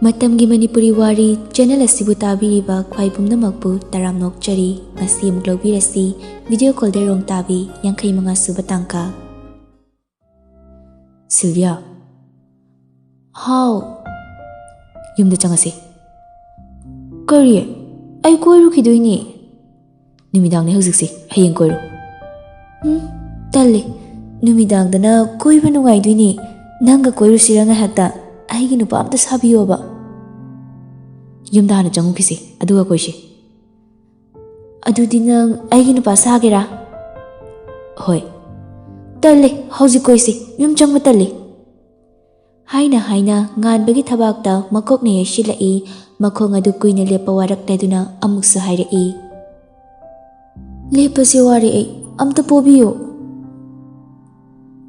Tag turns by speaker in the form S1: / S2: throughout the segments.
S1: Matamgi Manipuri Wari channel asibu tabiriba khwai pumnamakpu taramnokchari ngasi amuk lawbirasi video call de rong Tabi 65 suba tangka. Sylvia. How? Yumda changasi. Kari ai koiru khidoini. Numidang ne hojiksi hayeng koiru. Talle. Numidang dana koiba nungaiduini. Nanga koiru siranga hatta aigi nupa amta sabiyoba. Yumda hana changukisi aduga koishi. Adudi nang aigi nupa sagera. Hoi. Talle hauji koisi yum changba talle. Haina ngan bagi thabakta makok ne yashilai makhong adu kuina lepa warak leduna amuksa hairai. Lepa si wari ai amta pobiyo.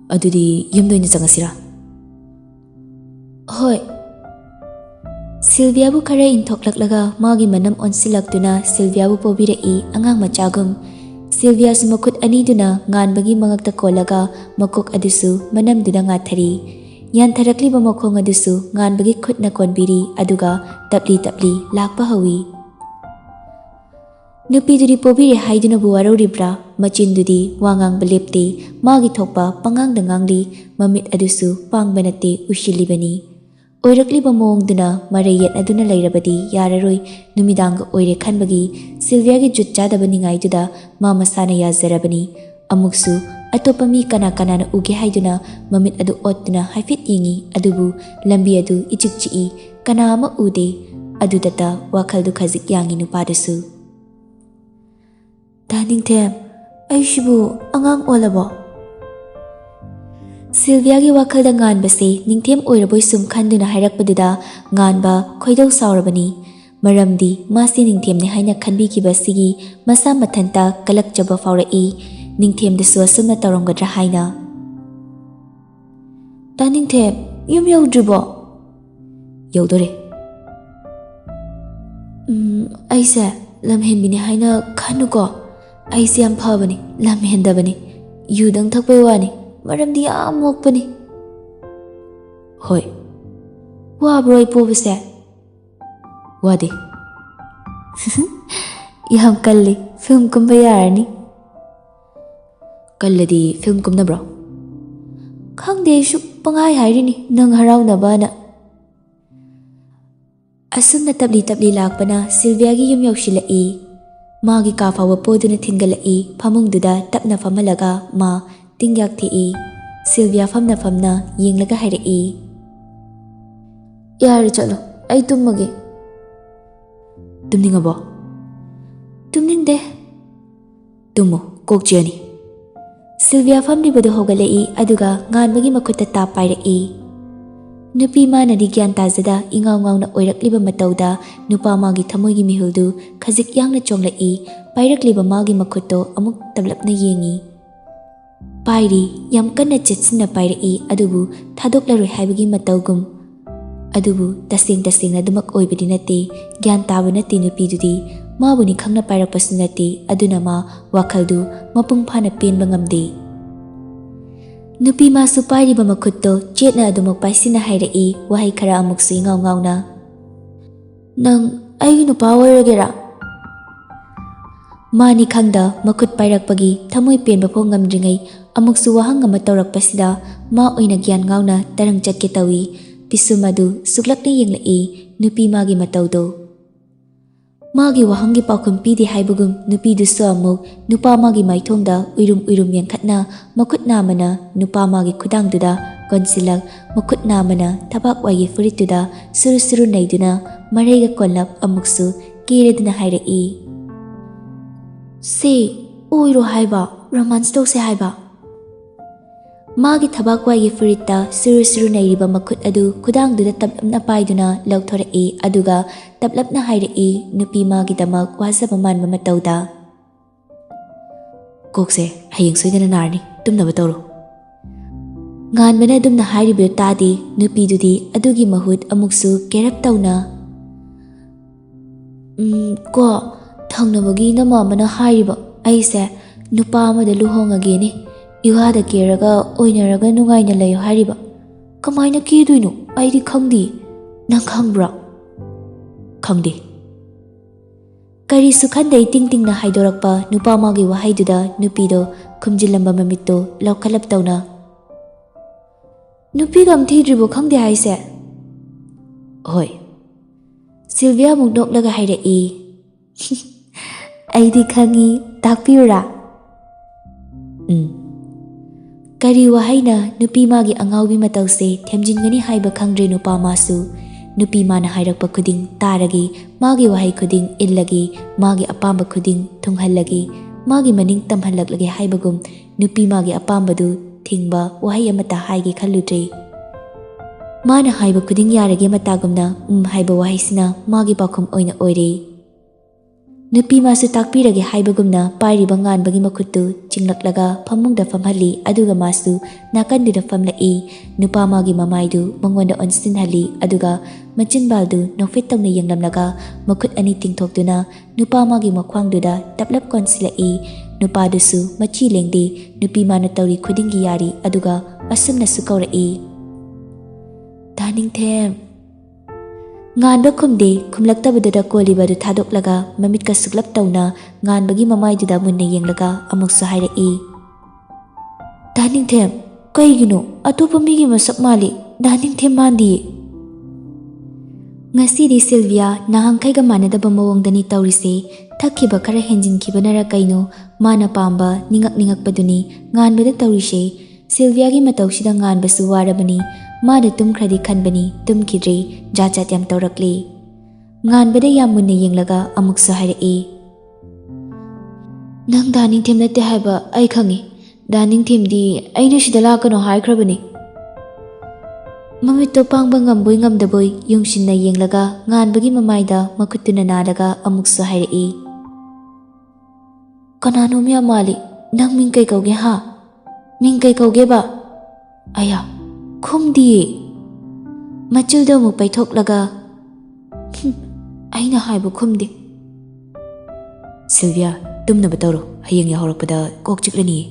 S1: Adudi yumdoina changasira. Hoi. Sylvia bu khara inthoklaklaga magi manam onsilaktuna Sylvia bu pobirai angang machagum. Sylvia su makut ani duna ngan bagi mangakta kolaga makok adusu manam duna ngathari. Yan tharakli ba makhong adusu ngan bagi khutna konbiri aduga tapli lakpa hawi. Nupi dudi pobire haiduna buwaro ribra machin dudi wangang belepte magi thokpa pangang dangangli mamit adusu pangbanate ushilibani. Oirakli ba mong duna marayet aduna lairabadi yararoi numidang oire khanbagi Sylvia gi jutcha dabani ngai duda mama sana yazarabani amuksu atopami kana na uge haiduna mamit adu otuna haifit yingi adubu lambi adu ichikchi kana ama ude adu data wakal du khazik yangi nupadasu. Ningthouja aishibu angang olabo. Sylvia gi wakal da ngan base Ningthem oiraboi sum khanduna hairakpaduda ngan ba khoidau saurabani maramdi masi Ningthem ne haina khanbi ki basigi masa mathanta kalak jaba faurai Ningthem da su asumna tawramgadra haina. Ningthem yum yaudribo. Yaudore. Aise lamhenbini haina khanuko. Aise yam phabani lamhendabani yudang thakpai wani maramdi yam mokpani. Hoi. Wabroi pobase. Wadi. Yam kalli film kumba yarani. Kalladi film kumna bro. Khangde shu pangai hairini nang haraunabana. Asumna tabli lakpana Sylvia gi yum yaushilai. Magi kafawa poduna thingalai phamungduda tapna famalaga ma tingyak thei. Sylvia famna yenglaga hairai. Yar chalo ai tummage. Tumningabo. Tumningde. Tumo kokchiani. Sylvia famli badu hogalai aduga nganbagi makutta tapairai. Nupi mana di gyan tazada ingaw na oirakliba matawda nupa magi thamoygi mihuldu khazik yangna chonglai pairakliba magi makutto amuk tablapna yengi. Pairi yam kanna chetsina pairai adubu thadoklaroi haibagi matawgum. Adubu tasengna dumak oibadi nate gyan taba nate nupi dudi mabuni khangna pairakpasu nate aduna ma wakhaldu mapung phana penba ngamde. Nupi masu pairiba makutto chetna adumak paisina hairai wahai khara amuksu ingaw na. Nang ai nupa oiragera. Mani khangda makut pairakpagi thamoi penba pho ngamdringai amuksu wahang ama tawrakpasida ma oina gyan ngawna tarang chatke tawi pisumadu suklakna yenglai nupi magi matawdo. Magi wahangi paukham pidi haibugum nupi dusu amuk nupa magi maithongda uirum yankhatna makut namana nupa magi khudangduda konsilak makut namana thabak wagi furituda suru naiduna maraiga konlap amuksu kireduna hairai. Se oiro haiba romance tose haiba. Magi thabak wagi furita suru nairiba makut adu khudangduda tablapna paiduna lauthorai aduga tablapna hairai nupi magi damak wazaba manba matawda. Kokse hayeng soidana narni tumnaba tawro. Nganbana dumna hairibido tadi nupi dudi adugi mahut amuksu kerap tawna. Ko thangnabagi namamana hairiba aise nupa amada luhongageni. Iwada keraga oinaraga nungaina layo hariba. Kamaina kiduino aidi khangdi. Nang khangbra ꯈꯪꯗꯦ ꯀꯔꯤꯁꯨ ꯈꯟꯗꯦ ꯇꯤꯡ-ꯇꯤꯡꯅ ꯍꯥꯏꯗꯣꯔꯛꯄ ꯅꯨꯄꯥ ꯑꯃꯒꯤ ꯋꯥꯍꯩꯗꯨꯗ ꯅꯨꯄꯤꯗꯣ ꯈꯨꯝꯖꯤꯜꯂꯝꯕ ꯃꯃꯤꯠꯇꯣ ꯂꯧꯈꯠꯂꯞ ꯇꯧꯅ ꯅꯨꯄꯤꯒ ꯊꯤꯗ꯭ꯔꯤꯕꯣ ꯈꯪꯗꯦ ꯍꯥꯏꯁꯦ ꯍꯣꯏ ꯁꯤꯜꯚꯤꯌꯥ ꯑꯃꯨꯛ ꯅꯣꯛꯂꯒ ꯍꯥꯏꯔꯛꯏ ꯑꯩꯗꯤ ꯈꯪꯉꯤ ꯇꯥꯛꯄꯤꯌꯨꯔꯥ ꯀꯔꯤ ꯋꯥꯍꯩꯅ ꯅꯨꯄꯤ ꯃꯥꯒꯤ ꯑꯉꯥꯎꯕꯤ ꯃꯇꯧꯁꯦ ꯊꯦꯝꯖꯤꯟꯒꯅꯤ ꯍꯥꯏꯕ ꯈꯪꯗ꯭ꯔꯦ ꯅꯨꯄꯥ ꯃꯥꯁꯨ ꯅꯨꯄꯤ ꯃꯥꯅ ꯍꯥꯏꯔꯛꯄ ꯈꯨꯗꯤꯡ ꯇꯥꯔꯒꯦ ꯃꯥꯒꯤ ꯋꯥꯍꯩ ꯈꯨꯗꯤꯡ ꯏꯜꯂꯒꯦ ꯃꯥꯒꯤ ꯑꯄꯥꯝꯕ ꯈꯨꯗꯤꯡ ꯊꯨꯡꯍꯜꯂꯒꯦ ꯃꯥꯒꯤ ꯃꯅꯤꯡ ꯇꯝꯍꯜꯂꯛꯂꯒꯦ ꯍꯥꯏꯕꯒꯨꯝ ꯅꯨꯄꯤ ꯃꯥꯒꯤ ꯑꯄꯥꯝꯕꯗꯨ ꯊꯤꯡꯕ ꯋꯥꯍꯩ ꯑꯃꯠꯇ ꯍꯥꯏꯒꯦ ꯈꯜꯂꯨꯗ꯭ꯔꯦ ꯃꯥꯅ ꯍꯥꯏꯕ ꯈꯨꯗꯤꯡ ꯌꯥꯔꯒꯦ ꯃꯇꯥꯒꯨꯝꯅ ꯍꯥꯏꯕ ꯋꯥꯍꯩꯁꯤꯅ ꯃꯥꯒꯤ ꯄꯥꯎꯈꯨꯝ ꯑꯣꯏꯅ ꯑꯣꯏꯔꯦ ꯅꯨꯄꯤ ꯃꯥꯁꯨ ꯇꯥꯛꯄꯤꯔꯒꯦ ꯍꯥꯏꯕꯒꯨꯝꯅ ꯄꯥꯏꯔꯤꯕ ꯉꯥꯟꯕꯒꯤ ꯃꯈꯨꯠꯇꯨ ꯆꯤꯡꯂꯛꯂꯒ ꯐꯃꯨꯡꯗ ꯐꯝꯍꯜꯂꯤ ꯑꯗꯨꯒ ꯃꯥꯁꯨ ꯅꯥꯀꯟꯗꯨꯗ ꯐꯝꯂꯛꯏ ꯅꯨꯄꯥ ꯃꯥꯒꯤ ꯃꯃꯥꯏꯗꯨ ꯃꯉꯣꯟꯗ ꯑꯣꯟꯁꯤꯟꯍꯜꯂꯤ ꯑꯗꯨꯒ ꯃꯆꯤꯟꯕꯥꯜꯗꯨ ꯅꯣꯛꯐꯦꯠ ꯇꯧꯅ ꯌꯦꯡꯂꯝꯂꯒ ꯃꯈꯨꯠ ꯑꯅꯤ ꯇꯤꯡꯊꯣꯛꯇꯨꯅ ꯅꯨꯄꯥ ꯃꯥꯒꯤ ꯃꯈ꯭ꯋꯥꯡꯗꯨꯗ ꯇꯞꯂꯞ ꯀꯣꯟꯁꯤꯜꯂꯛꯏ ꯅꯨꯄꯥꯗꯨꯁꯨ ꯃꯆꯤ ꯂꯦꯡꯗꯦ ꯅꯨꯄꯤ ꯃꯥꯅ ꯇꯧꯔꯤ ꯈꯨꯗꯤꯡꯒꯤ ꯌꯥꯔꯤ ꯑꯗꯨꯒ ꯑꯁꯨꯝꯅꯁꯨ ꯀꯧꯔꯛꯏ ꯅꯤꯡꯊꯦꯝ ꯉꯥꯟꯕ ꯈꯨꯝꯗꯦ ꯈꯨꯝꯂꯛꯇꯕꯗꯨꯗ ꯀꯣꯜꯂꯤꯕꯗꯨ ꯊꯥꯗꯣꯛꯂꯒ ꯃꯃꯤꯠꯀ ꯁꯨꯛꯂꯞ ꯇꯧꯅ ꯉꯥꯟꯕꯒꯤ ꯃꯃꯥꯏꯗꯨꯗ ꯃꯨꯟꯅ ꯌꯦꯡꯂꯒ ꯑꯃꯨꯛꯁꯨ ꯍꯥꯏꯔꯛꯏ ꯅꯤꯡꯊꯦꯝ ꯀꯩꯒꯤꯅꯣ ꯑꯇꯣꯞꯄ ꯃꯤꯒꯤ ꯃꯁꯛ ꯃꯥꯜꯂꯤ ꯅꯤꯡꯊꯦꯝ ꯃꯥꯟꯗꯤꯌꯦ ꯉꯁꯤꯗꯤ ꯁꯤꯜꯚꯤꯌꯥ ꯅꯍꯥꯟꯈꯩꯒ ꯃꯥꯟꯅꯗꯕ ꯃꯑꯣꯡꯗꯅꯤ ꯇꯧꯔꯤꯁꯦ ꯊꯛꯈꯤꯕ ꯈꯔ ꯍꯦꯟꯖꯤꯟꯈꯤꯕꯅꯔ ꯀꯩꯅꯣ ꯃꯥꯅ ꯄꯥꯝꯕ ꯅꯤꯡꯉꯛꯄꯗꯨꯅꯤ ꯉꯥꯟꯕꯗ ꯇꯧꯔꯤꯁꯦ ꯁꯤꯜꯚꯤꯌꯥꯒꯤ ꯃꯇꯧꯁꯤꯗ ꯉꯥꯟꯕꯁꯨ ꯋꯥꯔꯕꯅꯤ ꯃꯥꯅ ꯇꯨꯝꯈ꯭ꯔꯗꯤ ꯈꯟꯕꯅꯤ ꯇꯨꯝꯈꯤꯗ꯭ꯔꯦ ꯖꯥꯠ ꯖꯥꯠ ꯌꯥꯝ ꯇꯧꯔꯛꯂꯤ ꯉꯥꯟꯕꯗ ꯌꯥꯝ ꯃꯨꯟꯅ ꯌꯦꯡꯂꯒ ꯑꯃꯨꯛꯁꯨ ꯍꯥꯏꯔꯛꯏ ꯅꯪ ꯅꯤꯡꯊꯦꯝ ꯅꯠꯇꯦ ꯍꯥꯏꯕ ꯑꯩ ꯈꯪꯉꯤ ꯅꯤꯡꯊꯦꯝꯗꯤ ꯑꯩꯅ ꯁꯤꯗ ꯂꯥꯛꯀꯅꯣ ꯍꯥꯏꯈ꯭ꯔꯕꯅꯤ ꯃꯃꯤꯠꯇꯣ ꯄꯥꯡꯕ ꯉꯝꯕꯣꯏ ꯉꯝꯗꯕꯣꯏ ꯌꯨꯡꯁꯤꯟꯅ ꯌꯦꯡꯂꯒ ꯉꯥꯟꯕꯒꯤ ꯃꯃꯥꯏꯗ ꯃꯈꯨꯠꯇꯨꯅ ꯅꯥꯜꯂꯒ ꯑꯃꯨꯛꯁꯨ ꯍꯥꯏꯔꯛꯏ ꯀꯅꯥꯅꯣꯝ ꯌꯥꯝ ꯃꯥꯜꯂꯤ ꯅꯪ ꯃꯤꯡ ꯀꯩ ꯀꯧꯒꯦ ꯃꯤꯡ ꯀꯩ ꯀꯧꯒꯦꯕ ꯑꯌꯥ ꯈꯨꯝꯗꯤꯌꯦ ꯃꯆꯨꯜꯗꯣ ꯑꯃꯨꯛ ꯄꯩꯊꯣꯛꯂꯒ ꯑꯩꯅ ꯍꯥꯏꯕ ꯈꯨꯝꯗꯦ ꯁꯤꯜꯚꯤꯌꯥ ꯇꯨꯝꯅꯕ ꯇꯧꯔꯣ ꯍꯌꯦꯡ ꯌꯥꯍꯧꯔꯛꯄꯗ ꯀꯣꯛ ꯆꯤꯛꯂꯅꯤꯌꯦ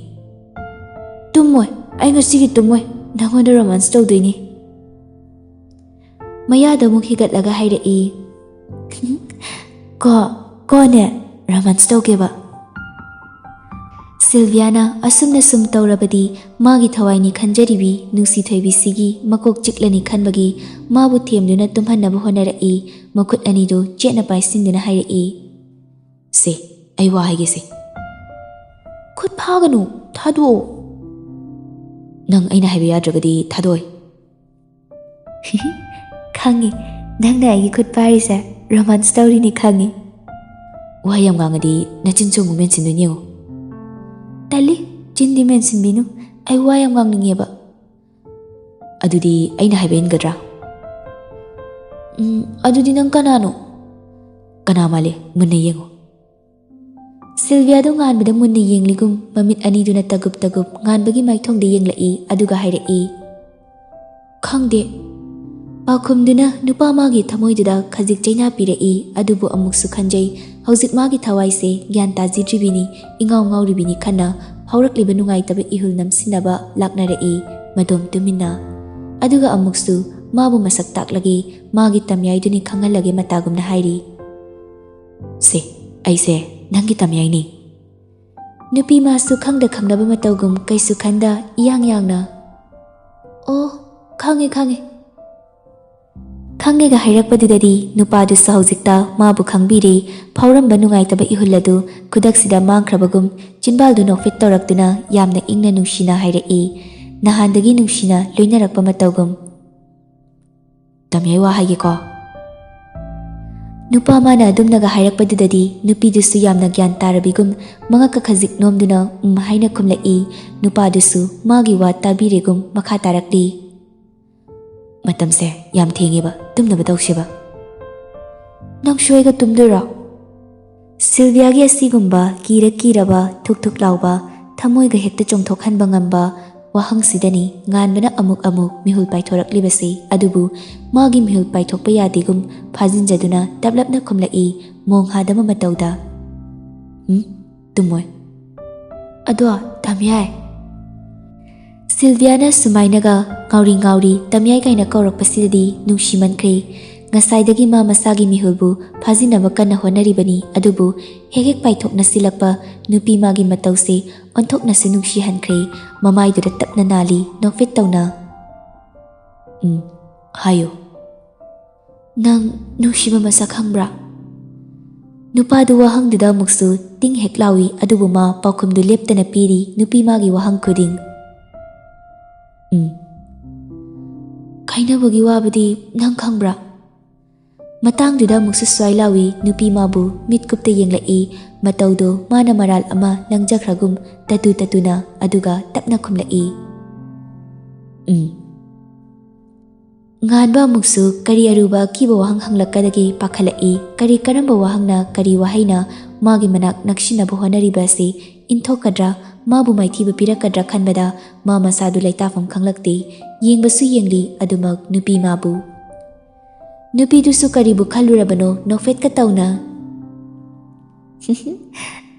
S1: ꯇꯨꯝꯃꯣꯏ ꯑꯩ ꯉꯁꯤꯒꯤ ꯇꯨꯝꯃꯣꯏ ꯅꯪꯉꯣꯟꯗ ꯔꯣꯃꯥꯟꯁ ꯇꯧꯗꯣꯏꯅꯤ ꯃꯌꯥꯗ ꯑꯃꯨꯛ ꯍꯤꯒꯠꯂꯒ ꯍꯥꯏꯔꯛꯏ ꯀꯣꯅꯦ ꯔꯣꯃꯥꯟꯁ ꯇꯧꯒꯦꯕ ꯁꯤꯜꯚꯤꯌꯥꯅ ꯑꯁꯨꯝꯅ ꯁꯨꯝ ꯇꯧꯔꯕꯗꯤ ꯃꯥꯒꯤ ꯊꯋꯥꯏꯅꯤ ꯈꯟꯖꯔꯤꯕꯤ ꯅꯨꯡꯁꯤꯊꯣꯏꯕꯤꯁꯤꯒꯤ ꯃꯀꯣꯛ ꯆꯤꯛꯂꯅꯤ ꯈꯟꯕꯒꯤ ꯃꯥꯕꯨ ꯊꯦꯝꯗꯨꯅ ꯇꯨꯝꯍꯟꯅꯕ ꯍꯣꯠꯅꯔꯛꯏ ꯃꯈꯨꯠ ꯑꯅꯤꯗꯨ ꯆꯦꯠꯅ ꯄꯥꯏꯁꯤꯟꯗꯨꯅ ꯍꯥꯏꯔꯛꯏ ꯁꯦ ꯑꯩ ꯋꯥ ꯍꯥꯏꯒꯦꯁꯦ ꯈꯨꯠ ꯐꯥꯒꯅꯨ ꯊꯥꯗꯣꯛꯑꯣ ꯅꯪ ꯑꯩꯅ ꯍꯥꯏꯕ ꯌꯥꯗ꯭ꯔꯒꯗꯤ ꯊꯥꯗꯣꯛꯑꯣꯏ ꯈꯪꯉꯤ ꯅꯪꯅ ꯑꯩꯒꯤ ꯈꯨꯠ ꯄꯥꯏꯔꯤꯁꯦ ꯔꯣꯃꯥꯟꯁ ꯇꯧꯔꯤꯅꯤ ꯈꯪꯉꯤ ꯋꯥ ꯌꯥꯝ ꯉꯥꯡꯉꯗꯤ ꯅꯆꯤꯟꯁꯨ ꯑꯃꯨꯛ ꯃꯦꯟꯁꯤꯟꯗꯣꯏꯅꯤ ꯌꯦꯡꯉꯣ ꯇꯜꯂꯤ ꯆꯤꯟꯗꯤ ꯃꯦꯟꯁꯤꯟꯕꯤꯅꯨ ꯑꯩ ꯋꯥ ꯌꯥꯝ ꯉꯥꯡꯅꯤꯡꯉꯦꯕ ꯑꯗꯨꯗꯤ ꯑꯩꯅ ꯍꯥꯏꯕ ꯏꯟꯒꯗ꯭ꯔꯥ ꯑꯗꯨꯗꯤ ꯅꯪ ꯀꯅꯥꯅꯣ ꯀꯅꯥ ꯃꯥꯜꯂꯦ ꯃꯨꯟꯅ ꯌꯦꯡꯉꯣ ꯁꯤꯜꯚꯤꯌꯥꯗꯣ ꯉꯥꯟꯕꯗ ꯃꯨꯟꯅ ꯌꯦꯡꯂꯤꯒꯨꯝ ꯃꯃꯤꯠ ꯑꯅꯤꯗꯨꯅ ꯇꯒꯨꯞ ꯇꯒꯨꯞ ꯉꯥꯟꯕꯒꯤ ꯃꯥꯏꯊꯣꯡꯗ ꯌꯦꯡꯂꯛꯏ ꯑꯗꯨꯒ ꯍꯥꯏꯔꯛꯏ ꯈꯪꯗꯦ ꯄꯥꯎꯈꯨꯝꯗꯨꯅ ꯅꯨꯄꯥ ꯃꯥꯒꯤ ꯊꯃꯣꯏꯗꯨꯗ ꯈꯖꯤꯛ ꯆꯩꯅꯥ ꯄꯤꯔꯛꯏ ꯑꯗꯨꯕꯨ ꯑꯃꯨꯛꯁꯨ ꯈꯟꯖꯩ ꯍꯧꯖꯤꯛ ꯃꯥꯒꯤ ꯊꯋꯥꯏꯁꯦ ꯒ꯭ꯌꯥꯟ ꯇꯥꯖꯗ꯭ꯔꯤꯕꯤꯅꯤ ꯏꯉꯥꯎ ꯉꯥꯎꯔꯤꯕꯤꯅꯤ ꯈꯟꯅ ꯐꯥꯎꯔꯛꯂꯤꯕ ꯅꯨꯡꯉꯥꯏꯇꯕ ꯏꯍꯨꯜ ꯅꯝꯁꯤꯟꯅꯕ ꯂꯥꯛꯅꯔꯛꯏ ꯃꯗꯣꯝ ꯇꯨꯃꯤꯟꯅ ꯑꯗꯨꯒ ꯑꯃꯨꯛꯁꯨ ꯃꯥꯕꯨ ꯃꯁꯛ ꯇꯥꯛꯂꯒꯦ ꯃꯥꯒꯤ ꯇꯝꯌꯥꯏꯗꯨꯅꯤ ꯈꯪꯍꯜꯂꯒꯦ ꯃꯇꯥꯒꯨꯝꯅ ꯍꯥꯏꯔꯤ ꯁꯦ ꯑꯩꯁꯦ ꯅꯪꯒꯤ ꯇꯝꯌꯥꯏꯅꯤ ꯅꯨꯄꯤ ꯃꯥꯁꯨ ꯈꯪꯗ ꯈꯪꯅꯕ ꯃꯇꯧꯒꯨꯝ ꯀꯩꯁꯨ ꯈꯟꯗ ꯏꯌꯥꯡ ꯌꯥꯡꯅ ꯑꯣ ꯈꯪꯉꯦꯒ ꯍꯥꯏꯔꯛꯄꯗꯨꯗꯗꯤ ꯅꯨꯄꯥꯗꯨꯁꯨ ꯍꯧꯖꯤꯛꯇ ꯃꯥꯕꯨ ꯈꯪꯕꯤꯔꯦ ꯐꯥꯎꯔꯝꯕ ꯅꯨꯡꯉꯥꯏꯇꯕ ꯏꯍꯨꯜ ꯑꯗꯨ ꯈꯨꯗꯛꯁꯤꯗ ꯃꯥꯡꯈ꯭ꯔꯕꯒꯨꯝ ꯆꯤꯟꯕꯥꯜꯗꯨ ꯅꯣꯛꯐꯦꯠ ꯇꯧꯔꯛꯇꯨꯅ ꯌꯥꯝꯅ ꯏꯪꯅ ꯅꯨꯡꯁꯤꯅ ꯍꯥꯏꯔꯛꯏ ꯅꯍꯥꯟꯗꯒꯤ ꯅꯨꯡꯁꯤꯅ ꯂꯣꯏꯅꯔꯛꯄ ꯃꯇꯧꯒꯨꯝ ꯇꯝꯌꯥꯏ ꯋꯥ ꯍꯥꯏꯒꯦꯀꯣ ꯅꯨꯄꯥ ꯃꯥꯅ ꯑꯗꯨꯝꯅꯒ ꯍꯥꯏꯔꯛꯄꯗꯨꯗꯗꯤ ꯅꯨꯄꯤꯗꯨꯁꯨ ꯌꯥꯝꯅ ꯒ꯭ꯌꯥꯟ ꯇꯥꯔꯕꯤꯒꯨꯝ ꯃꯉꯛꯀ ꯈꯖꯤꯛ ꯅꯣꯝꯗꯨꯅ ꯍꯥꯏꯅ ꯈꯨꯝꯂꯛꯏ ꯅꯨꯄꯥꯗꯨꯁꯨ ꯃꯥꯒꯤ ꯋꯥ ꯇꯥꯕꯤꯔꯦꯒꯨꯝ ꯃꯈꯥ ꯇꯥꯔꯛꯂꯤ ꯃꯇꯝꯁꯦ ꯌꯥꯝ ꯊꯦꯡꯉꯦꯕ ꯇꯨꯝꯅꯕ ꯇꯧꯁꯦꯕ ꯅꯪꯁꯨ ꯑꯩꯒ ꯇꯨꯝꯗꯣꯏꯔꯣ ꯁꯤꯜꯚꯤꯌꯥꯒꯤ ꯑꯁꯤꯒꯨꯝꯕ ꯀꯤꯔꯕ ꯊꯨꯛ ꯊꯨꯛ ꯂꯥꯎꯕ ꯊꯃꯣꯏꯒ ꯍꯦꯛꯇ ꯆꯣꯡꯊꯣꯛꯍꯟꯕ ꯉꯝꯕ ꯋꯥꯍꯪꯁꯤꯗꯅꯤ ꯉꯥꯟꯕꯅ ꯑꯃꯨꯛ ꯃꯤꯍꯨꯜ ꯄꯥꯏꯊꯣꯔꯛꯂꯤꯕꯁꯤ ꯑꯗꯨꯕꯨ ꯃꯥꯒꯤ ꯃꯤꯍꯨꯜ ꯄꯥꯏꯊꯣꯛꯄ ꯌꯥꯗꯦꯒꯨꯝ ꯐꯥꯖꯤꯟꯖꯗꯨꯅ ꯇꯞꯂꯞꯅ ꯈꯨꯝꯂꯛꯏ ꯃꯣꯡ ꯍꯥꯗꯕ ꯃꯇꯧꯗ ꯇꯨꯝꯃꯣꯏ ꯑꯗꯣ ꯇꯝꯌꯥꯏ ꯁꯤꯜꯚꯤꯌꯥꯅ ꯁꯨꯃꯥꯏꯅꯒ ꯉꯥꯎꯔꯤ ꯇꯝꯌꯥꯏ ꯀꯥꯏꯅ ꯀꯧꯔꯛꯄꯁꯤꯗꯗꯤ ꯅꯨꯡꯁꯤꯃꯟꯈ꯭ꯔꯦ ngasai ma masagi mihulbu phazinaba kanna honaribani adubu hek paithokna silakpa nupi magi matause onthokna sinungshi hankre mamaiduda tapna nali nokfit tawna hayo nang nungshiba masak hangbra nupadu wahangduda muksu ting heklawi adubu ma paukhumdu leptana piri nupi magi wahang khuding kainabagi wabadi nang khangbra matangduda muksu swailawi nupi mabu mitkupta yenglai mataudo mana maral ama langjakhragum tatuna aduga tapna khumlai nganba muksu kari aruba kiba wahang hanglakadagi pakhalai kari karamba wahangna kari wahaina magi manak nakshinabu honariba se inthokadra mabu maithiba pirakadra khanbada ma masadu laitafam khanglakte yengbasu yengli adumak nupi mabu nupi dusu karibu khalurabano nofet ka tawna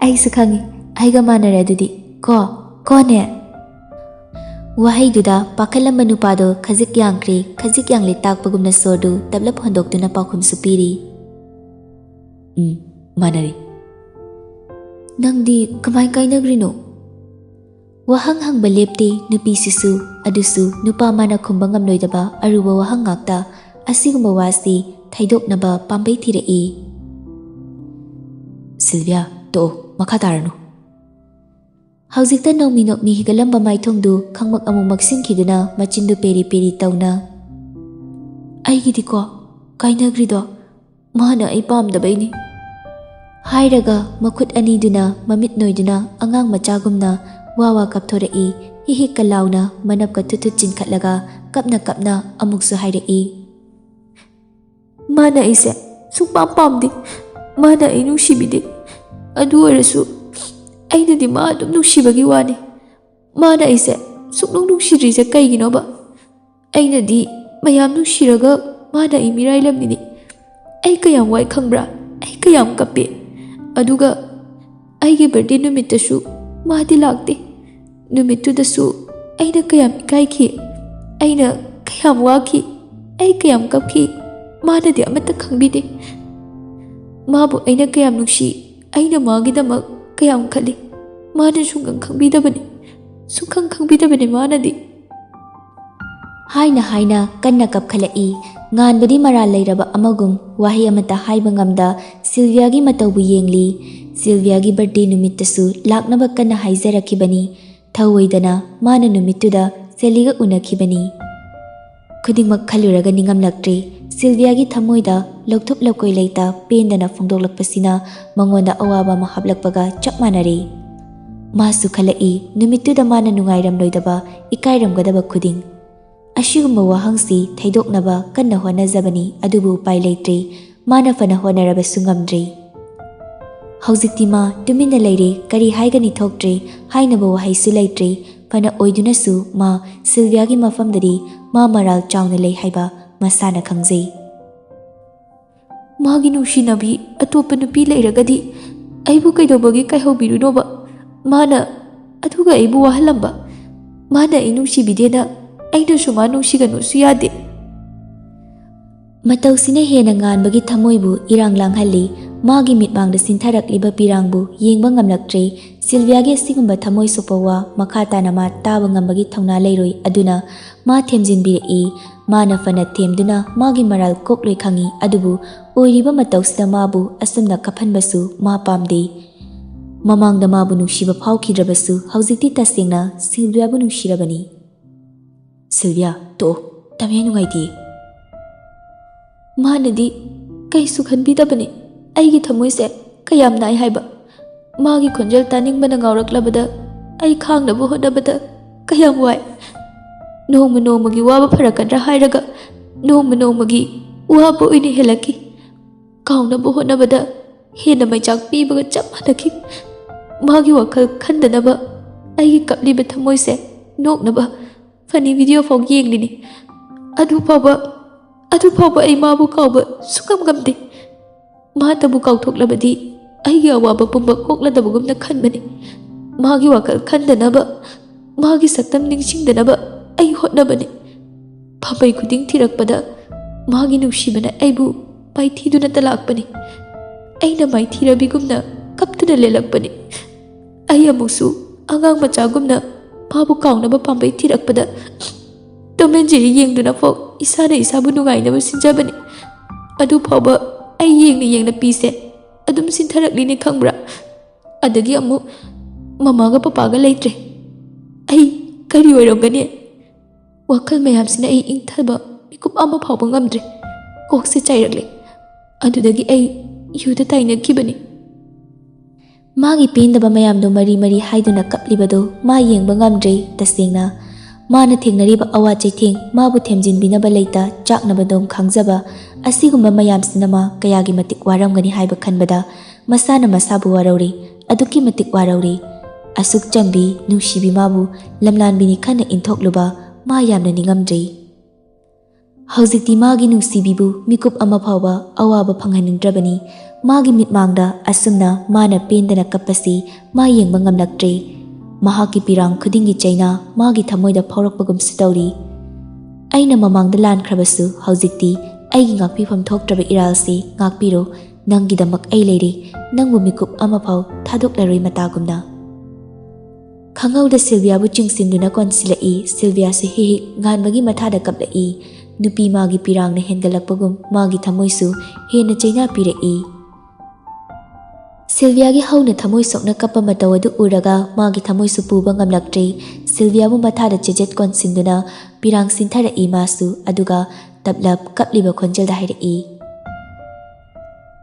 S1: ai su khangi aiga manare adudi ko ne wahai duda pakhalamba nupado khajik yangli takpagumna sordu tablap hondoktuna pakhum supiri manari nangdi kamai kainagrino wahang hang balepte nupi sisu adusu nupa mana khumbangam loidaba aruba wahang ngakta asigumba wasi thaidoknaba pambai thirai Sylvia to makataranu haujikta nokmi higalamba maithongdu khangmak amu maksin khiduna machindu peri tawna aigidi ko kainagrido mana ai pamdabaini hairaga makhut aniduna mamit noiduna angang machagumna wawa kapthorai hihi kalauna manapka tutut chinkhatlaga kapna amuksu hairai mana ise sukpam pamdi mana ai nungsibide adu orasu ainadi ma adum nungsibagi wani mana ise suknung nungsirise kaiginoba ainadi mayam nungsiraga mana ai mirailamnini ai kayam wai khangbra ai kayam kappe aduga aige birthday numittasu madi lakte numittudasu aina kayam ikaiki aina kayam waki ai kayam kapki manadi amata khangbide mabu aina kayam nungshi aina magidamak kayam khali mana sunggang khangbidabani manadi haina kanna kapkhalai nganbadi maral leiraba amagum wahi amata haiba ngamda Sylvia gi mataubu yengli Sylvia gi birthday numittasu laknaba kanna haijarakibani thawoidana mana numittuda seliga unakhibani khudingmak khaluraga ningamlaktre Sylvia gi thamoida lokthop lokoi leita pendana phongdoklakpasina mangonda awaba ma hablakpaga chapmanare masu khalai numittuda mana nungairam loidaba ikairamgadaba khuding ashigumba wahangsi thaidoknaba kanna honajabani adubu pai leitre mana fana honaraba sungamdre haujikti ma tumina leire kari haigani thoktre hainaba wahaisu leitre fana oiduna su ma Sylvia gi mafamdadi ma maral chawna lei haiba masana khangjei magi nushinabi atopa nupi leiragadi aibu kaidobagi kaihaubirunoba mana aduga aibu wahalamba mana inusibidena aina suma nungsiganu suyade matausine hena nganbagi thamoibu irang langhalli magi mitmangda sintharakliba pirangbu yengba ngamlaktre Sylvia gi sigumba thamoi sopawa makhatana ma taba ngambagi thongna leiroi aduna ma themjinbiri mana fana themduna magi maral kokloi khangi adubu oiriba matausida mabu asumna kaphanbasu ma pamde mamangda mabu nungsiba phawkhidrabasu haujikti tasengna Sylvia bu nungsirabani Sylvia to tamye nungaiti manadi kaisu khanbidabani aigi thamoise kayam nai haiba magi khonjal taningbana ngawraklabada ai khangnabu hodabada kayam wai nongmagi waba pharakadra hairaga nongmagi waba oine helaki kaungnabu hodabada hena maichak pibaga chap hanaki magi wakhal khandanaba aigi kapliba thamoise noknaba fani video fog yenglini adu phaba ai mabu kauba sukam gamde ma tabu kauthoklabadi aigi awaba pumba kokladabugumna khanbani magi wakal khandanaba magi saktam ningsingdanaba ai hotnabani phabai khuding thirakpada ꯃꯥꯒꯤ ꯅꯨꯡꯁꯤꯕꯅ ꯑꯩꯕꯨ ꯃꯥꯏꯊꯤꯗꯨꯅ ꯇꯂꯥꯛꯄꯅꯤ ꯑꯩꯅ ꯃꯥꯏꯊꯤꯔꯕꯤꯒꯨꯝꯅ ꯀꯞꯇꯨꯅ ꯂꯦꯜꯂꯛꯄꯅꯤ ꯑꯩ ꯑꯃꯨꯛꯁꯨ ꯑꯉꯥꯡ ꯃꯆꯥꯒꯨꯝꯅ ꯃꯥꯕꯨ ꯀꯥꯎꯅꯕ ꯄꯥꯝꯕꯩ ꯊꯤꯔꯛꯄꯗ ꯇꯣꯝ and Jerry ꯌꯦꯡꯗꯨꯅ ꯐꯥꯎ ꯏꯁꯥꯅ ꯏꯁꯥꯕु ꯅꯨꯡꯉꯥꯏꯅꯕ ꯁꯤꯟꯖꯕꯅꯤ ꯑꯗꯨ ꯐꯥꯎꯕ ꯑꯩ ꯌꯦꯡꯅ ꯄꯤꯁꯦ ꯑꯗꯨꯝ ꯁꯤꯟꯊꯔꯛꯂꯤꯅꯤ ꯈꯪꯕ꯭ꯔꯥ ꯑꯗꯒꯤ ꯑꯃꯨꯛ ꯃꯃꯥꯒ ꯄꯄꯥꯒ ꯂꯩꯇ꯭ꯔꯦ ꯑꯩ ꯀꯔꯤ ꯑꯣꯏꯔꯝꯒꯅꯤ ꯋꯥꯈꯜ ꯃꯌꯥꯝꯁꯤꯅ ꯑꯩ ꯏꯪꯊꯕ ꯃꯤꯀꯨꯞ ꯑꯃ ꯐꯥꯎꯕ ꯉꯝꯗ꯭ꯔꯦ ꯀꯣꯛꯁꯦ ꯆꯥꯏꯔꯛꯂꯦ ꯑꯗꯨꯗꯒꯤ ꯑꯩ ꯌꯨꯗ ꯇꯥꯏꯅꯈꯤꯕꯅꯤ ꯃꯥꯒꯤ ꯄꯦꯟꯗꯕ ꯃꯌꯥꯝꯗꯣ ꯃꯔꯤ ꯃꯔꯤ ꯍꯥꯏꯗꯨꯅ ꯀꯞꯂꯤꯕꯗꯣ ꯃꯥ ꯌꯦꯡꯕ ꯉꯝꯗ꯭ꯔꯦ ꯇꯁꯦꯡꯅ ꯃꯥꯅ ꯊꯦꯡꯅꯔꯤꯕ ꯑꯋꯥ ꯆꯩꯊꯦꯡ ꯃꯥꯕꯨ ꯊꯦꯝꯖꯤꯟꯕꯤꯅꯕ ꯂꯩꯇ ꯆꯥꯛꯅꯕꯗꯣꯝ ꯈꯪꯖꯕ ꯑꯁꯤꯒꯨꯝꯕ ꯃꯌꯥꯝꯁꯤꯅ ꯃꯥ ꯀꯌꯥꯒꯤ ꯃꯇꯤꯛ ꯋꯥꯔꯝꯒꯅꯤ ꯍꯥꯏꯕ ꯈꯟꯕꯗ ꯃꯁꯥꯅ ꯃꯁꯥꯕꯨ ꯋꯥꯔꯧꯔꯤ ꯑꯗꯨꯛꯀꯤ ꯃꯇꯤꯛ ꯋꯥꯔꯧꯔꯤ ꯑꯁꯨꯛ ꯆꯝꯕꯤ ꯅꯨꯡꯁꯤꯕꯤ ꯃꯥꯕꯨ ꯂꯝꯂꯥꯟꯕꯤꯅꯤ ꯈꯟꯅ ꯏꯟꯊꯣꯛꯂꯨꯕ ꯃꯥ ꯌꯥꯝꯅ ꯅꯤꯡꯉꯝꯗ꯭ꯔꯤ ꯍꯧꯖꯤꯛꯇꯤ ꯃꯥꯒꯤ ꯅꯨꯡꯁꯤꯕꯤꯕꯨ ꯃꯤꯀꯨꯞ ꯑꯃ ꯐꯥꯎꯕ ꯑꯋꯥꯕ ꯐꯪꯍꯟꯅꯤꯡꯗ꯭ꯔꯕꯅꯤ ꯃꯥꯒꯤ ꯃꯤꯠꯃꯥꯡꯗ ꯑꯁꯨꯝꯅ ꯃꯥꯅ ꯄꯦꯟꯗꯅ ꯀꯞꯄꯁꯤ ꯃꯥ ꯌꯦꯡꯕ ꯉꯝꯂꯛꯇ꯭ꯔꯦ ꯃꯍꯥꯛꯀꯤ ꯄꯤꯔꯥꯡ ꯈꯨꯗꯤꯡꯒꯤ ꯆꯩꯅꯥ ꯃꯥꯒꯤ ꯊꯃꯣꯏꯗ ꯐꯥꯎꯔꯛꯄꯒꯨꯝꯁꯨ ꯇꯧꯔꯤ ꯑꯩꯅ ꯃꯃꯥꯡꯗ ꯂꯥꯟꯈ꯭ꯔꯕꯁꯨ ꯍꯧꯖꯤꯛꯇꯤ ꯑꯩꯒꯤ ꯉꯥꯛꯄꯤꯐꯝ ꯊꯣꯛꯇ꯭ꯔꯕ ꯏꯔꯥꯜꯁꯤ ꯉꯥꯛꯄꯤꯔꯣ ꯅꯪꯒꯤꯗꯃꯛ ꯑꯩ ꯂꯩꯔꯤ ꯅꯪꯕꯨ ꯃꯤꯀꯨꯞ ꯑꯃꯐꯥꯎ ꯊꯥꯗꯣꯛꯂꯔꯣꯏ ꯃꯇꯥꯒꯨꯝꯅ ꯈꯪꯍꯧꯗ ꯁꯤꯜꯚꯤꯌꯥꯕꯨ ꯆꯤꯡꯁꯤꯟꯗꯨꯅ ꯀꯣꯟꯁꯤꯜꯂꯛꯏ ꯁꯤꯜꯚꯤꯌꯥꯁꯨ ꯍꯤꯛ ꯉꯥꯟꯕꯒꯤ ꯃꯊꯥꯗ ꯀꯞꯂꯛꯏ ꯅꯨꯄꯤ ꯃꯥꯒꯤ ꯄꯤꯔꯥꯡꯅ ꯍꯦꯟꯒꯠꯂꯛꯄꯒꯨꯝ ꯃꯥꯒꯤ ꯊꯃꯣꯏꯁꯨ ꯍꯦꯟꯅ ꯆꯩꯅꯥ ꯄꯤꯔꯛꯏ ꯁꯤꯜꯚꯤꯌꯥꯒꯤ ꯍꯧꯅ ꯊꯃꯣꯏ ꯁꯣꯛꯅ ꯀꯞꯄ ꯃꯇꯧ ꯑꯗꯨ ꯎꯔꯒ ꯃꯥꯒꯤ ꯊꯃꯣꯏꯁꯨ ꯄꯨꯕ ꯉꯝꯂꯛꯇ꯭ꯔꯦ ꯁꯤꯜꯚꯤꯌꯥꯕꯨ ꯃꯊꯥꯗ ꯆꯦꯖꯦꯠ ꯀꯣꯟꯁꯤꯟꯗꯨꯅ ꯄꯤꯔꯥꯡ ꯁꯤꯟꯊꯔꯛꯏ ꯃꯥꯁꯨ ꯑꯗꯨꯒ ꯇꯞꯂꯞ ꯀꯞꯂꯤꯕ ꯈꯣꯟꯖꯦꯜꯗ ꯍꯥꯏꯔꯛꯏ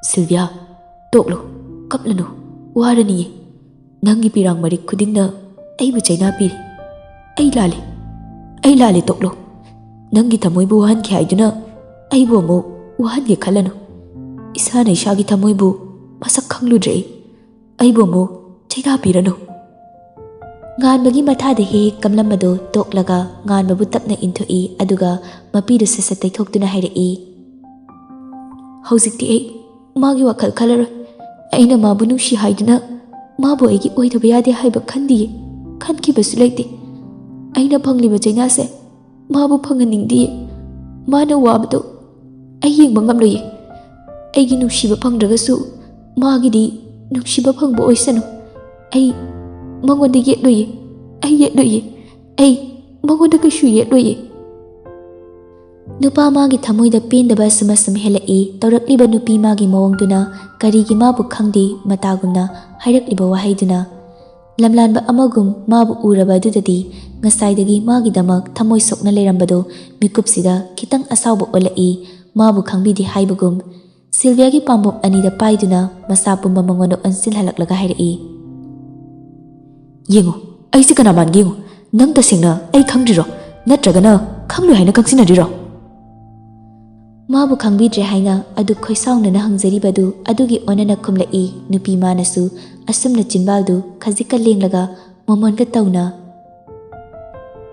S1: ꯁꯤꯜꯚꯤꯌꯥ ꯇꯣꯛꯂꯣ ꯀꯞꯂꯅꯨ ꯋꯥꯔꯅꯤꯌꯦ ꯅꯪꯒꯤ ꯄꯤꯔꯥꯡ ꯃꯔꯤꯛ ꯈꯨꯗꯤꯡꯅ ꯑꯩꯕꯨ ꯆꯩꯅꯥ ꯄꯤꯔꯤ ꯑꯩ ꯂꯥꯜꯂꯦ ꯇꯣꯛꯂꯣ ꯅꯪꯒꯤ ꯊꯃꯣꯏꯕꯨ ꯋꯥꯍꯟꯈꯤ ꯍꯥꯏꯗꯨꯅ ꯑꯩꯕꯨ ꯑꯃꯨꯛ ꯋꯥꯍꯟꯒꯦ ꯈꯜꯂꯅꯨ ꯏꯁꯥꯅ ꯏꯁꯥꯒꯤ ꯊꯃꯣꯏꯕꯨ ꯃꯁꯛ ꯈꯪꯂꯨꯗ꯭ꯔꯦ ꯑꯩꯕꯨ ꯑꯃꯨꯛ ꯆꯩꯅꯥ ꯄꯤꯔꯅꯨ ꯉꯥꯟꯕꯒꯤ ꯃꯊꯥꯗ ꯍꯦꯛ ꯀꯝꯂꯝꯕꯗꯣ ꯇꯣꯛꯂꯒ ꯉꯥꯟꯕꯕꯨ ꯇꯞꯅ ꯏꯟꯊꯣꯛꯏ ꯑꯗꯨꯒ ꯃꯄꯤꯗꯨ ꯁꯠ ꯇꯩꯊꯣꯛꯇꯨꯅ ꯍꯥꯏꯔꯛꯏ ꯍꯧꯖꯤꯛꯇꯤ ꯑꯩ ꯃꯥꯒꯤ ꯋꯥꯈꯜ ꯈꯜꯂꯔꯣꯏ ꯑꯩꯅ ꯃꯥꯕꯨ ꯅꯨꯡꯁꯤ ꯍꯥꯏꯗꯨꯅ ꯃꯥꯕꯨ ꯑꯩꯒꯤ ꯑꯣꯏꯗꯕ ꯌꯥꯗꯦ ꯍꯥꯏꯕ ꯈꯟꯗꯤꯌꯦ ꯈꯟꯈꯤꯕꯁꯨ ꯂꯩꯇꯦ ꯑꯩꯅ ꯐꯪꯂꯤꯕ ꯆꯩꯅꯥꯁꯦ ꯃꯥꯕꯨ ꯐꯪꯍꯟꯅꯤꯡꯗꯤꯌꯦ ꯃꯥꯅ ꯋꯥꯕꯗꯣ ꯑꯩ ꯌꯦꯡꯕ ꯉꯝꯂꯣꯏꯌꯦ ꯑꯩꯒꯤ ꯅꯨꯡꯁꯤꯕ ꯐꯪꯗ꯭ꯔꯒꯁꯨ ꯃꯥꯒꯤꯗꯤ ꯅꯨꯡꯁꯤꯕ ꯐꯪꯕ ꯑꯣꯏꯁꯅꯨ ꯑꯩ ꯃꯉꯣꯟꯗ ꯌꯦꯠꯂꯣꯏꯌꯦ ꯑꯩ ꯃꯉꯣꯟꯗ ꯀꯩꯁꯨ ꯌꯦꯠꯂꯣꯏꯌꯦ ꯅꯨꯄꯥ ꯃꯥꯒꯤ ꯊꯃꯣꯏꯗ ꯄꯦꯟꯗꯕ ꯑꯁꯨꯝ ꯍꯦꯜꯂꯛꯏ ꯇꯧꯔꯛꯂꯤꯕ ꯅꯨꯄꯤ ꯃꯥꯒꯤ ꯃꯑꯣꯡꯗꯨꯅ ꯀꯔꯤꯒꯤ ꯃꯥꯕꯨ ꯈꯪꯗꯦ ꯃꯇꯥꯒꯨꯝꯅ ꯍꯥꯏꯔꯛꯂꯤꯕ ꯋꯥꯍꯩꯗꯨꯅ ꯂꯝꯂꯥꯟꯕ ꯑꯃꯒꯨꯝ ꯃꯥꯕꯨ ꯎꯔꯕ ꯑꯗꯨꯗꯗꯤ ꯉꯁꯥꯏꯗꯒꯤ ꯃꯥꯒꯤꯗꯃꯛ ꯊꯃꯣꯏ ꯁꯣꯛꯅ ꯂꯩꯔꯝꯕꯗꯣ ꯃꯤꯀꯨꯞꯁꯤꯗ ꯈꯤꯇꯪ ꯑꯁꯥꯎꯕ ꯑꯣꯜꯂꯛꯏ ꯃꯥꯕꯨ ꯈꯪꯕꯤꯗꯦ ꯍꯥꯏꯕꯒꯨꯝ ꯁꯤꯜꯚꯤꯌꯥꯒꯤ ꯄꯥꯝꯕꯣꯝ ꯑꯅꯤꯗ ꯄꯥꯏꯗꯨꯅ ꯃꯁꯥ ꯄꯨꯝꯕ ꯃꯉꯣꯟꯗ ꯑꯣꯟꯁꯤꯜꯍꯜꯂꯛꯂꯒ ꯍꯥꯏꯔꯛꯏ ꯌꯦꯡꯉꯣ ꯑꯩꯁꯦ ꯀꯅꯥ ꯃꯥꯟꯒꯦ ꯌꯦꯡꯉꯣ ꯅꯪ ꯇꯁꯦꯡꯅ ꯑꯩ ꯈꯪꯗ꯭ꯔꯤꯔꯣ ꯅꯠꯇ꯭ꯔꯒꯅ ꯈꯪꯂꯣꯏ ꯍꯥꯏꯅ ꯀꯪꯁꯤꯟꯅꯔꯤꯔꯣ ꯃꯥꯕꯨ ꯈꯪꯕꯤꯗ꯭ꯔꯦ ꯍꯥꯏꯅ ꯑꯗꯨ ꯈꯣꯏꯁꯥꯎꯅꯅ ꯍꯪꯖꯔꯤꯕꯗꯨ ꯑꯗꯨꯒꯤ ꯑꯣꯟꯅꯅ ꯈꯨꯝꯂꯛꯏ ꯅꯨꯄꯤ ꯃꯥꯅꯁꯨ ꯑꯁꯨꯝꯅ ꯆꯤꯟꯕꯥꯜꯗꯨ ꯈꯖꯤꯛꯀ ꯂꯦꯡꯂꯒ ꯃꯃꯣꯟꯒ ꯇꯧꯅ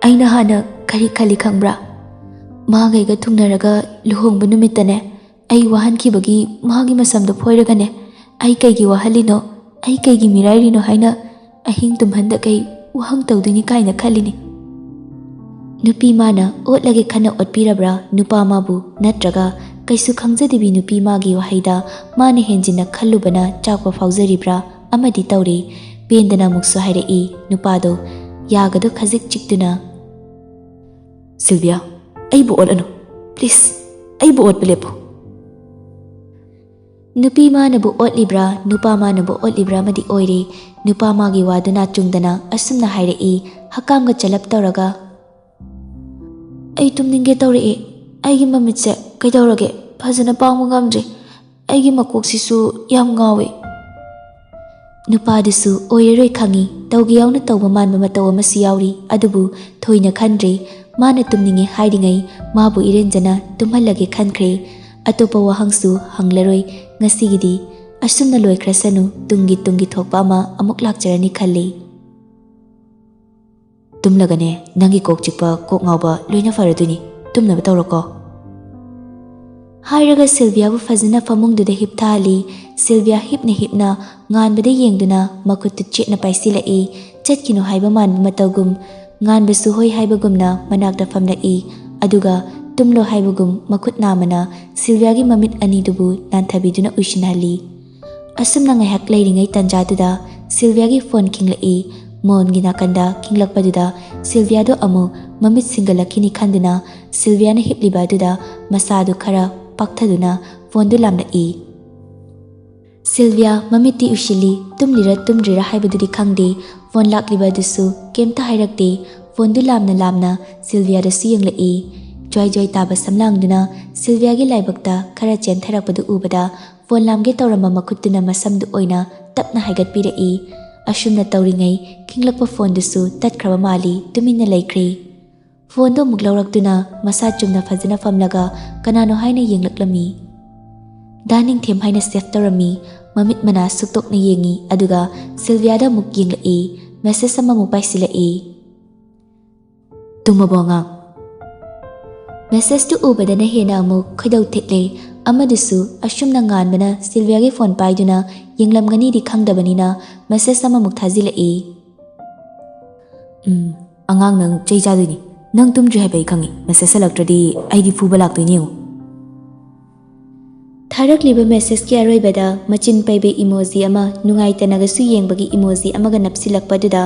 S1: ꯑꯩꯅ ꯍꯥꯟꯅ ꯀꯔꯤ ꯈꯜꯂꯤ ꯈꯪꯕ꯭ꯔꯥ ꯃꯥꯒꯩꯒ ꯊꯨꯡꯅꯔꯒ ꯂꯨꯍꯣꯡꯕ ꯅꯨꯃꯤꯠꯇꯅꯦ ꯑꯩ ꯋꯥꯍꯟꯈꯤꯕꯒꯤ ꯃꯥꯒꯤ ꯃꯁꯝꯗꯣ ꯐꯣꯏꯔꯒꯅꯦ ꯑꯩ ꯀꯩꯒꯤ ꯋꯥꯍꯜꯂꯤꯅꯣ ꯑꯩ ꯀꯩꯒꯤ ꯃꯤꯔꯥꯏꯔꯤꯅꯣ ꯍꯥꯏꯅ ꯑꯍꯤꯡ ꯇꯨꯝꯍꯟꯗꯈꯩ ꯋꯥꯍꯪ ꯇꯧꯗꯣꯏꯅꯤ ꯀꯥꯏꯅ ꯈꯜꯂꯤꯅꯤ ꯅꯨꯄꯤ ꯃꯥꯅ ꯑꯣꯠꯂꯒꯦ ꯈꯟꯅ ꯑꯣꯠꯄꯤꯔꯕ꯭ꯔꯥ ꯅꯨꯄꯥ ꯃꯥꯕꯨ ꯅꯠꯇ꯭ꯔꯒ ꯀꯩꯁꯨ ꯈꯪꯖꯗꯕꯤ ꯅꯨꯄꯤ ꯃꯥꯒꯤ ꯋꯥꯍꯩꯗ ꯃꯥꯅ ꯍꯦꯟꯖꯤꯟꯅ ꯈꯜꯂꯨꯕꯅ ꯆꯥꯛꯄ ꯐꯥꯎꯖꯔꯤꯕ꯭ꯔꯥ ꯑꯃꯗꯤ ꯇꯧꯔꯤ ꯄꯦꯟꯗꯅ ꯑꯃꯨꯛꯁꯨ ꯍꯥꯏꯔꯛꯏ ꯅꯨꯄꯥꯗꯣ ꯌꯥꯒꯗꯣ ꯈꯖꯤꯛ ꯆꯤꯛꯇꯨꯅ ꯁꯤꯜꯚꯤꯌꯥ ꯑꯩꯕꯨ ꯑꯣꯠꯂꯅꯨ ꯄ꯭ꯂꯤꯖ ꯑꯩꯕꯨ ꯑꯣꯠꯄ ꯂꯦꯞꯄꯨ ꯅꯨꯄꯤ ꯃꯥꯅꯕꯨ ꯑꯣꯠꯂꯤꯕ꯭ꯔꯥ ꯅꯨꯄꯥ ꯃꯥꯅꯕꯨ ꯑꯣꯠꯂꯤꯕ꯭ꯔꯥ ꯑꯃꯗꯤ ꯑꯣꯏꯔꯦ ꯅꯨꯄꯥ ꯃꯥꯒꯤ ꯋꯥꯗꯨꯅ ꯆꯨꯡꯗꯅ ꯑꯁꯨꯝꯅ ꯍꯥꯏꯔꯛꯏ ꯍꯛꯀꯥꯝꯒ ꯆꯂꯞ ꯇꯧꯔꯒ ꯑꯩ ꯇꯨꯝꯅꯤꯡꯒꯦ ꯇꯧꯔꯛꯑꯦ ꯑꯩꯒꯤ ꯃꯃꯤꯠꯁꯦ ꯀꯩꯗꯧꯔꯒꯦ ꯐꯖꯅ ꯄꯥꯡꯕ ꯉꯝꯗ꯭ꯔꯦ ꯑꯩꯒꯤ ꯃꯀꯣꯛꯁꯤꯁꯨ ꯌꯥꯝ ꯉꯥꯎꯋꯦ ꯅꯨꯄꯥꯗꯨꯁꯨ ꯑꯣꯏꯔꯔꯣꯏ ꯈꯪꯉꯤ ꯇꯧꯒꯦ ꯌꯥꯎꯅ ꯇꯧꯕ ꯃꯥꯟꯕ ꯃꯇꯧ ꯑꯃꯁꯨ ꯌꯥꯎꯔꯤ ꯑꯗꯨꯕꯨ ꯊꯣꯏꯅ ꯈꯟꯗ꯭ꯔꯦ ꯃꯥꯅ ꯇꯨꯝꯅꯤꯡꯉꯦ ꯍꯥꯏꯔꯤꯉꯩ ꯃꯥꯕꯨ ꯏꯔꯦꯟꯖꯅ ꯇꯨꯝꯍꯜꯂꯒꯦ ꯈꯟꯈ꯭ꯔꯦ ꯑꯇꯣꯞꯄ ꯋꯥꯍꯪꯁꯨ ꯍꯪꯂꯔꯣꯏ ꯉꯁꯤꯒꯤꯗꯤ ꯑꯁꯨꯝꯅ ꯂꯣꯏꯈ꯭ꯔꯁꯅꯨ ꯇꯨꯡꯒꯤ ꯊꯣꯛꯄ ꯑꯃ ꯑꯃꯨꯛ ꯂꯥꯛꯆꯔꯅꯤ ꯈꯜꯂꯤ ꯇꯨꯝꯂꯒꯅꯦ ꯅꯪꯒꯤ ꯀꯣꯛ ꯆꯤꯛꯄ ꯀꯣꯛ ꯉꯥꯎꯕ ꯂꯣꯏꯅ ꯐꯔꯗꯣꯏꯅꯤ ꯇꯨꯝꯅꯕ ꯇꯧꯔꯣꯀꯣ ꯍꯥꯏꯔꯒ ꯁꯤꯜꯚꯤꯌꯥꯕꯨ ꯐꯖꯅ ꯐꯃꯨꯡꯗꯨꯗ ꯍꯤꯞꯊꯍꯜꯂꯤ ꯁꯤꯜꯚꯤꯌꯥ ꯍꯤꯞꯅ ꯉꯥꯟꯕꯗ ꯌꯦꯡꯗꯨꯅ ꯃꯈꯨꯠꯇꯨ ꯆꯦꯠꯅ ꯄꯥꯏꯁꯤꯜꯂꯛꯏ ꯆꯠꯈꯤꯅꯨ ꯍꯥꯏꯕ ꯃꯥꯟꯕ ꯃꯇꯧꯒꯨꯝ ꯉꯥꯟꯕꯁꯨ ꯍꯣꯏ ꯍꯥꯏꯕꯒꯨꯝꯅ ꯃꯅꯥꯛꯇ ꯐꯝꯂꯛꯏ ꯑꯗꯨꯒ tumlo haibugum makut namana Sylviagi mamit anidubu nanthabiduna uishinhali. Asumna ngaihak leiringai tanjaduda Sylviagi phone kinglai. Mongi nakanda kinglakpaduda Sylviado amu mamit singalakini khanduna Sylviana hiplibaduda masadu khara pakthaduna phone du lamlai. Sylvia mamiti ushili tumlira tumdrira haibadudi khangde phone laklibadusu kemta hairakte phone du lamna Sylvia da su yenglai. Joy taba samlangduna Sylvia gi laibakta khara chen tharakpadu ubada phone lamge tawramba makhutuna masamdu oina tapna haigat pirai. Ashumna tawringai kinglakpa phone dusu tatkraba mali tuminna laikri. Phone do muglaurakduna masa chumna fajana famlaga kanano haina yenglaklami. Daning them haina save tawrami mamit mana suktokna yengi aduga Sylvia da muk yenglai message sama mu paisilai. Tumabonga message tu ubadana hena amu khadau thetle amadusu ashumna nganbana Sylvia gi phone paiduna yenglamgani di khangdabanina message sama muk thajilai. Angang nang chei chaduni nang tumdri haibai khangi message salaktradi aidi fuba laktoini yo. Tharakliba message ki aroibada machin paibe emoji ama nungaitanaga su yengbagi emoji amaga napsilakpaduda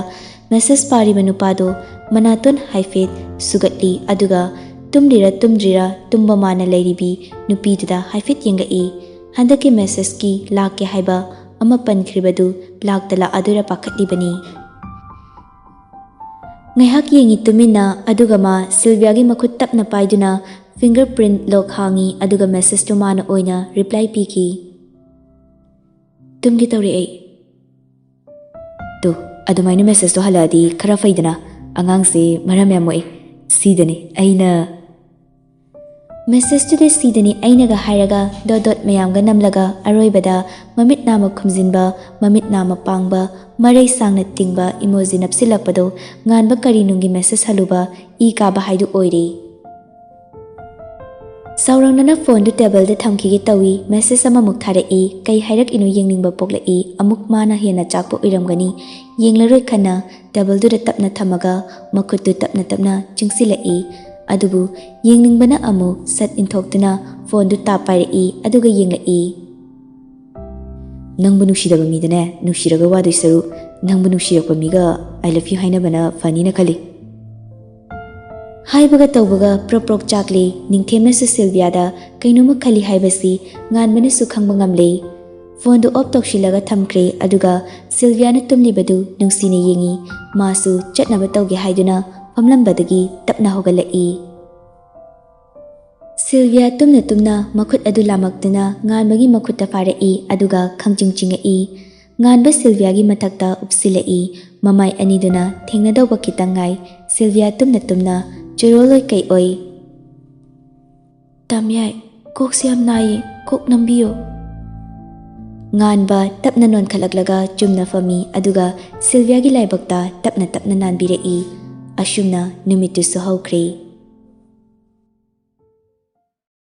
S1: message pariba nupado manaton haifet sugatli aduga tumlira tumdrira tumba mana lairibi nupiduda haifet yengai. Handaki message ki lakke haiba ama pankribadu laktala adura pakhatlibani. Ngaihak yengi tumina aduga ma Sylvia gi makhut tapna paiduna fingerprint lock hangi aduga message to mana oina reply piki. Tumgi tawri ai. To adumaina message to haladi khara faidana angang se maram yamoi sidani aina message to the sidani ainaga hairaga dot mayamga namlaga aroibada mamit nama khumjinba mamit nama pangba marai sangna tingba emoji napsilakpado nganba kari nungi message haluba I kaba haidu oiri. Saurangnana phone du table da thamkhigi tawi message ama muk tharai kai hairak inu yengningba poklai amuk mana hena chakpo iramgani yenglaroi khana table du da tapna thamaga makhut du tapna chingsilai. Adubu yengningbana amu sat inthokduna phone du tapairai aduga yenglai. Nangbu nushidaba midane nushiraga wadoi saru nangbu nushirakpa miga I love you haina bana fani na khali. Haibaga tawbaga proprok chakle ningthemna su Sylvia da kainuma khali haibasi nganbana su khangba ngamle. Phone du off tokshilaga thamkre aduga Sylvia na tumlibadu nungsina yengi masu chatnaba tawge haiduna famlambadagi tapna hogalai. Sylvia tumna makhut adu lamaktuna nganbagi makhutta farai aduga khangjingchingai. Nganba Sylvia gi mathakta upsilai mamai aniduna thengna dawba kitangai Sylvia tumna chiroloi kai oi. Tamyai kok siam nai kok nambiyo. Nganba tapna non khalaklaga chumna fami aduga Sylvia gi laibakta tapna nanbirai. Ashumna numitu su haukre.